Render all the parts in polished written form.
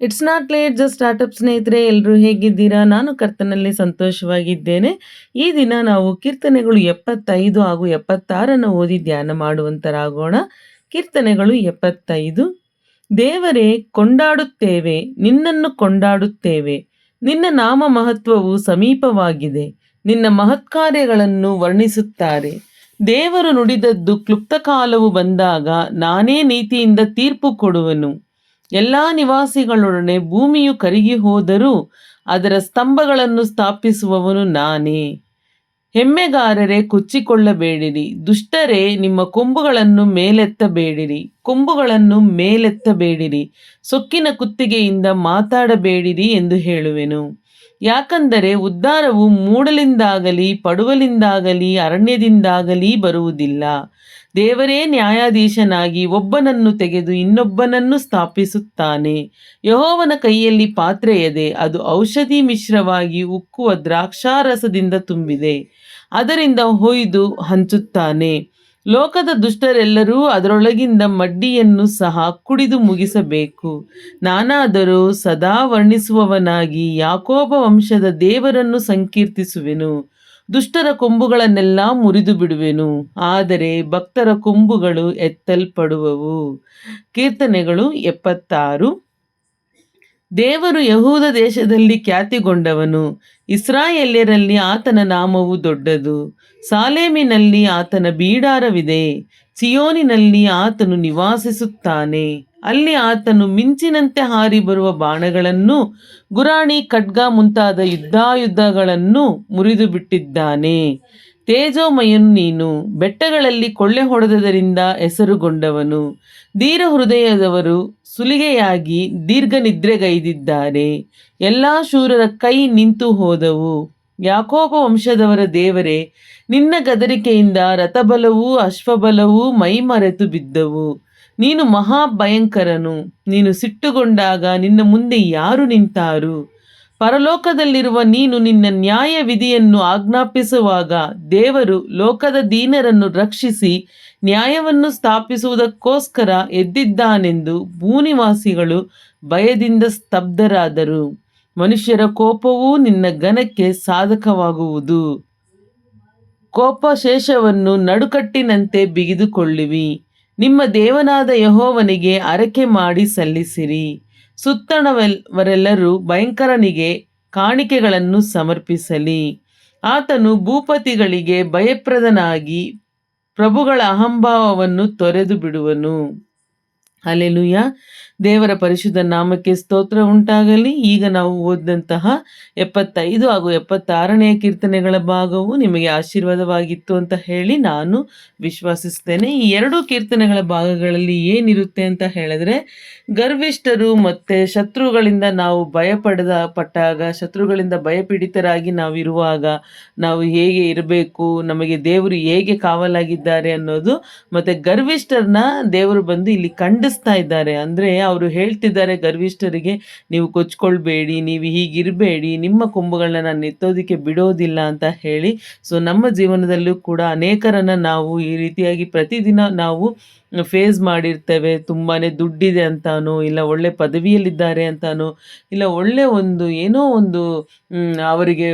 It's not late just startup ಸ್ನೇಹಿತರೆ, ಎಲ್ಲರೂ ಹೇಗಿದ್ದೀರಾ? ನಾನು ಕರ್ತನಲ್ಲಿ ಸಂತೋಷವಾಗಿದ್ದೇನೆ. ಈ ದಿನ ನಾವು ಕೀರ್ತನೆಗಳು 75 ಹಾಗೂ 76 ಓದಿ ಧ್ಯಾನ ಮಾಡುವಂತರಾಗೋಣ. ಕೀರ್ತನೆಗಳು 75. ದೇವರೇ, ಕೊಂಡಾಡುತ್ತೇವೆ, ನಿನ್ನನ್ನು ಕೊಂಡಾಡುತ್ತೇವೆ. ನಿನ್ನ ನಾಮ ಮಹತ್ವವು ಸಮೀಪವಾಗಿದೆ. ನಿನ್ನ ಮಹತ್ಕಾರ್ಯಗಳನ್ನು ವರ್ಣಿಸುತ್ತಾರೆ. ದೇವರು ನುಡಿದದ್ದು ಕ್ಲುಪ್ತ ಕಾಲವು ಬಂದಾಗ ನಾನೇ ನೀತಿಯಿಂದ ತೀರ್ಪು ಕೊಡುವೆನು. ಎಲ್ಲ ನಿವಾಸಿಗಳೊಡನೆ ಭೂಮಿಯು ಕರಗಿ ಹೋದರೂ ಅದರ ಸ್ತಂಭಗಳನ್ನು ಸ್ಥಾಪಿಸುವವನು ನಾನೇ. ಹೆಮ್ಮೆಗಾರರೇ, ಕೊಚ್ಚಿಕೊಳ್ಳಬೇಡಿರಿ. ದುಷ್ಟರೇ, ನಿಮ್ಮ ಕೊಂಬುಗಳನ್ನು ಮೇಲೆತ್ತಬೇಡಿರಿ. ಸೊಕ್ಕಿನ ಕುತ್ತಿಗೆಯಿಂದ ಮಾತಾಡಬೇಡಿರಿ ಎಂದು ಹೇಳುವೆನು. ಯಾಕಂದರೆ ಉದ್ಧಾರವು ಮೂಡಲಿಂದಾಗಲಿ ಪಡುವಲಿಂದಾಗಲಿ ಅರಣ್ಯದಿಂದಾಗಲಿ ಬರುವುದಿಲ್ಲ. ದೇವರೇ ನ್ಯಾಯಾಧೀಶನಾಗಿ ಒಬ್ಬನನ್ನು ತೆಗೆದು ಇನ್ನೊಬ್ಬನನ್ನು ಸ್ಥಾಪಿಸುತ್ತಾನೆ. ಯೆಹೋವನ ಕೈಯಲ್ಲಿ ಪಾತ್ರೆಯದೆ, ಅದು ಔಷಧಿ ಮಿಶ್ರವಾಗಿ ಉಕ್ಕುವ ದ್ರಾಕ್ಷಾರಸದಿಂದ ತುಂಬಿದೆ. ಅದರಿಂದ ಹೊಯ್ದು ಹಂಚುತ್ತಾನೆ. ಲೋಕದ ದುಷ್ಟರೆಲ್ಲರೂ ಅದರೊಳಗಿಂದ ಮಡ್ಡಿಯನ್ನು ಸಹ ಕುಡಿದು ಮುಗಿಸಬೇಕು. ನಾನಾದರೂ ಸದಾ ವರ್ಣಿಸುವವನಾಗಿ ಯಾಕೋಬ ವಂಶದ ದೇವರನ್ನು ಸಂಕೀರ್ತಿಸುವೆನು. ದುಷ್ಟರ ಕೊಂಬುಗಳನ್ನೆಲ್ಲ ಮುರಿದು ಬಿಡುವೆನು, ಆದರೆ ಭಕ್ತರ ಕೊಂಬುಗಳು ಎತ್ತಲ್ಪಡುವವು. ಕೀರ್ತನೆಗಳು 76. ದೇವರು ಯಹೂದ ದೇಶದಲ್ಲಿ ಖ್ಯಾತಿಗೊಂಡವನು. ಇಸ್ರಾಯೇಲ್ಯರಲ್ಲಿ ಆತನ ನಾಮವು ದೊಡ್ಡದು. ಸಾಲೇಮಿನಲ್ಲಿ ಆತನ ಬೀಡಾರವಿದೆ. ಚಿಯೋನಿನಲ್ಲಿ ಆತನು ನಿವಾಸಿಸುತ್ತಾನೆ. ಅಲ್ಲಿ ಆತನು ಮಿಂಚಿನಂತೆ ಹಾರಿ ಬರುವ ಬಾಣಗಳನ್ನು, ಗುರಾಣಿ, ಖಡ್ಗ ಮುಂತಾದ ಯುದ್ಧಗಳನ್ನು ಮುರಿದು ಬಿಟ್ಟಿದ್ದಾನೆ. ತೇಜೋಮಯನು ನೀನು. ಬೆಟ್ಟಗಳಲ್ಲಿ ಕೊಳ್ಳೆ ಹೊಡೆದದರಿಂದ ಹೆಸರುಗೊಂಡವನು. ಧೀರ ಹೃದಯದವರು ಸುಲಿಗೆಯಾಗಿ ದೀರ್ಘ ನಿದ್ರೆಗೈದಿದ್ದಾರೆ. ಎಲ್ಲ ಶೂರರ ಕೈ ನಿಂತು ಹೋದವು. ಯಾಕೋಬ ವಂಶದವರ ದೇವರೇ, ನಿನ್ನ ಗದರಿಕೆಯಿಂದ ರಥಬಲವೂ ಅಶ್ವಬಲವೂ ಮೈಮರೆತು ಬಿದ್ದವು. ನೀನು ಮಹಾಭಯಂಕರನು. ನೀನು ಸಿಟ್ಟುಗೊಂಡಾಗ ನಿನ್ನ ಮುಂದೆ ಯಾರು ನಿಂತಾರು? ಪರಲೋಕದಲ್ಲಿರುವ ನೀನು ನಿನ್ನ ನ್ಯಾಯ ವಿಧಿಯನ್ನು ಆಜ್ಞಾಪಿಸುವಾಗ ದೇವರು ಲೋಕದ ದೀನರನ್ನು ರಕ್ಷಿಸಿ ನ್ಯಾಯವನ್ನು ಸ್ಥಾಪಿಸುವುದಕ್ಕೋಸ್ಕರ ಎದ್ದಿದ್ದಾನೆಂದು ಭೂನಿವಾಸಿಗಳು ಭಯದಿಂದ ಸ್ತಬ್ಧರಾದರು. ಮನುಷ್ಯರ ಕೋಪವೂ ನಿನ್ನ ಘನಕ್ಕೆ ಸಾಧಕವಾಗುವುದು. ಕೋಪಶೇಷವನ್ನು ನಡುಕಟ್ಟಿನಂತೆ ಬಿಗಿದುಕೊಳ್ಳುವಿ. ನಿಮ್ಮ ದೇವನಾದ ಯೆಹೋವನಿಗೆ ಅರಕೆ ಮಾಡಿ ಸಲ್ಲಿಸಿರಿ. ಸುತ್ತಣವರೆಲ್ಲರೂ ಭಯಂಕರನಿಗೆ ಕಾಣಿಕೆಗಳನ್ನು ಸಮರ್ಪಿಸಲಿ. ಆತನು ಭೂಪತಿಗಳಿಗೆ ಭಯಪ್ರದನಾಗಿ ಪ್ರಭುಗಳ ಅಹಂಭಾವವನ್ನು ತೊರೆದು ಬಿಡುವನು. ಹಲ್ಲೆಲೂಯಾ. ದೇವರ ಪರಿಶುದ್ಧ ನಾಮಕ್ಕೆ ಸ್ತೋತ್ರ ಉಂಟಾಗಲಿ. ಈಗ ನಾವು ಓದಿದಂತಹ 75 ಹಾಗೂ 76ನೇ ಕೀರ್ತನೆಗಳ ಭಾಗವು ನಿಮಗೆ ಆಶೀರ್ವಾದವಾಗಿತ್ತು ಅಂತ ಹೇಳಿ ನಾನು ವಿಶ್ವಾಸಿಸ್ತೇನೆ. ಈ ಎರಡೂ ಕೀರ್ತನೆಗಳ ಭಾಗಗಳಲ್ಲಿ ಏನಿರುತ್ತೆ ಅಂತ ಹೇಳಿದ್ರೆ, ಗರ್ವಿಷ್ಠರು ಮತ್ತು ಶತ್ರುಗಳಿಂದ ನಾವು ಪಟ್ಟಾಗ, ಶತ್ರುಗಳಿಂದ ಭಯಪೀಡಿತರಾಗಿ ನಾವಿರುವಾಗ ನಾವು ಹೇಗೆ ಇರಬೇಕು, ನಮಗೆ ದೇವರು ಹೇಗೆ ಕಾವಲಾಗಿದ್ದಾರೆ ಅನ್ನೋದು, ಮತ್ತು ಗರ್ವಿಷ್ಠರನ್ನ ದೇವರು ಬಂದು ಇಲ್ಲಿ ಖಂಡಿಸ್ತಾ ಇದ್ದಾರೆ. ಅಂದರೆ ಅವರು ಹೇಳ್ತಿದ್ದಾರೆ ಗರ್ವಿಷ್ಠರಿಗೆ, ನೀವು ಕೊಚ್ಕೊಳ್ಬೇಡಿ, ನೀವು ಹೀಗಿರಬೇಡಿ, ನಿಮ್ಮ ಕೊಂಬುಗಳನ್ನ ನಾನು ಎತ್ತೋದಕ್ಕೆ ಬಿಡೋದಿಲ್ಲ ಅಂತ ಹೇಳಿ. ಸೊ ನಮ್ಮ ಜೀವನದಲ್ಲೂ ಕೂಡ ಅನೇಕರನ್ನು ನಾವು ಈ ರೀತಿಯಾಗಿ ಪ್ರತಿದಿನ ನಾವು ಫೇಸ್ ಮಾಡಿರ್ತೇವೆ. ತುಂಬಾ ದುಡ್ಡಿದೆ ಅಂತಾನೋ, ಇಲ್ಲ ಒಳ್ಳೆ ಪದವಿಯಲ್ಲಿದ್ದಾರೆ ಅಂತಾನೋ, ಇಲ್ಲ ಒಳ್ಳೆ ಅವರಿಗೆ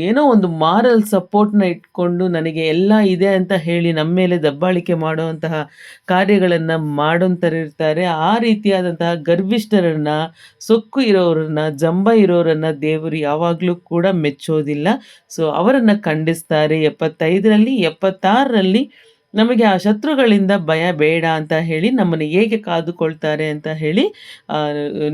ಏನೋ ಒಂದು ಮಾರಲ್ ಸಪೋರ್ಟ್ನ ಇಟ್ಕೊಂಡು ನನಗೆ ಎಲ್ಲ ಇದೆ ಅಂತ ಹೇಳಿ ನಮ್ಮ ಮೇಲೆ ದಬ್ಬಾಳಿಕೆ ಮಾಡುವಂತಹ ಕಾರ್ಯಗಳನ್ನು ಮಾಡೋಂಥರಿರ್ತಾರೆ. ಆ ರೀತಿಯಾದಂತಹ ಗರ್ವಿಷ್ಠರನ್ನ, ಸೊಕ್ಕು ಇರೋರನ್ನ, ಜಂಬ ಇರೋರನ್ನ ದೇವರು ಯಾವಾಗಲೂ ಕೂಡ ಮೆಚ್ಚೋದಿಲ್ಲ. ಸೊ ಅವರನ್ನು ಖಂಡಿಸ್ತಾರೆ. 75ರಲ್ಲಿ 76ರಲ್ಲಿ ನಮಗೆ ಆ ಶತ್ರುಗಳಿಂದ ಭಯ ಬೇಡ ಅಂತ ಹೇಳಿ ನಮ್ಮನ್ನು ಹೇಗೆ ಕಾದುಕೊಳ್ತಾರೆ ಅಂತ ಹೇಳಿ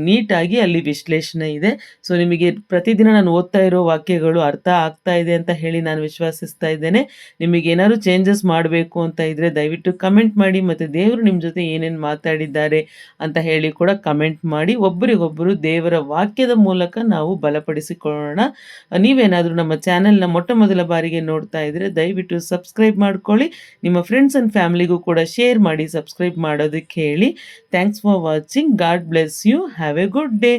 ನೀಟಾಗಿ ಅಲ್ಲಿ ವಿಶ್ಲೇಷಣೆ ಇದೆ. ಸೊ ನಿಮಗೆ ಪ್ರತಿದಿನ ನಾನು ಓದ್ತಾ ಇರೋ ವಾಕ್ಯಗಳು ಅರ್ಥ ಆಗ್ತಾ ಇದೆ ಅಂತ ಹೇಳಿ ನಾನು ವಿಶ್ವಾಸಿಸ್ತಾ ಇದ್ದೇನೆ. ನಿಮಗೇನಾದ್ರು ಚೇಂಜಸ್ ಮಾಡಬೇಕು ಅಂತ ಇದ್ದರೆ ದಯವಿಟ್ಟು ಕಮೆಂಟ್ ಮಾಡಿ, ಮತ್ತು ದೇವರು ನಿಮ್ಮ ಜೊತೆ ಏನೇನು ಮಾತಾಡಿದ್ದಾರೆ ಅಂತ ಹೇಳಿ ಕೂಡ ಕಮೆಂಟ್ ಮಾಡಿ. ಒಬ್ಬರಿಗೊಬ್ಬರು ದೇವರ ವಾಕ್ಯದ ಮೂಲಕ ನಾವು ಬಲಪಡಿಸಿಕೊಳ್ಳೋಣ. ನೀವೇನಾದರೂ ನಮ್ಮ ಚಾನೆಲ್ನ ಮೊಟ್ಟ ಮೊದಲ ಬಾರಿಗೆ ನೋಡ್ತಾ ಇದ್ದರೆ ದಯವಿಟ್ಟು ಸಬ್ಸ್ಕ್ರೈಬ್ ಮಾಡ್ಕೊಳ್ಳಿ. ನಿಮ್ಮ ಫ್ರೆಂಡ್ಸ್ ಆ್ಯಂಡ್ ಫ್ಯಾಮಿಲಿಗೂ ಕೂಡ ಶೇರ್ ಮಾಡಿ, ಸಬ್ಸ್ಕ್ರೈಬ್ ಮಾಡೋದಕ್ಕೆ ಹೇಳಿ. Thanks for watching. God bless you. Have a good day.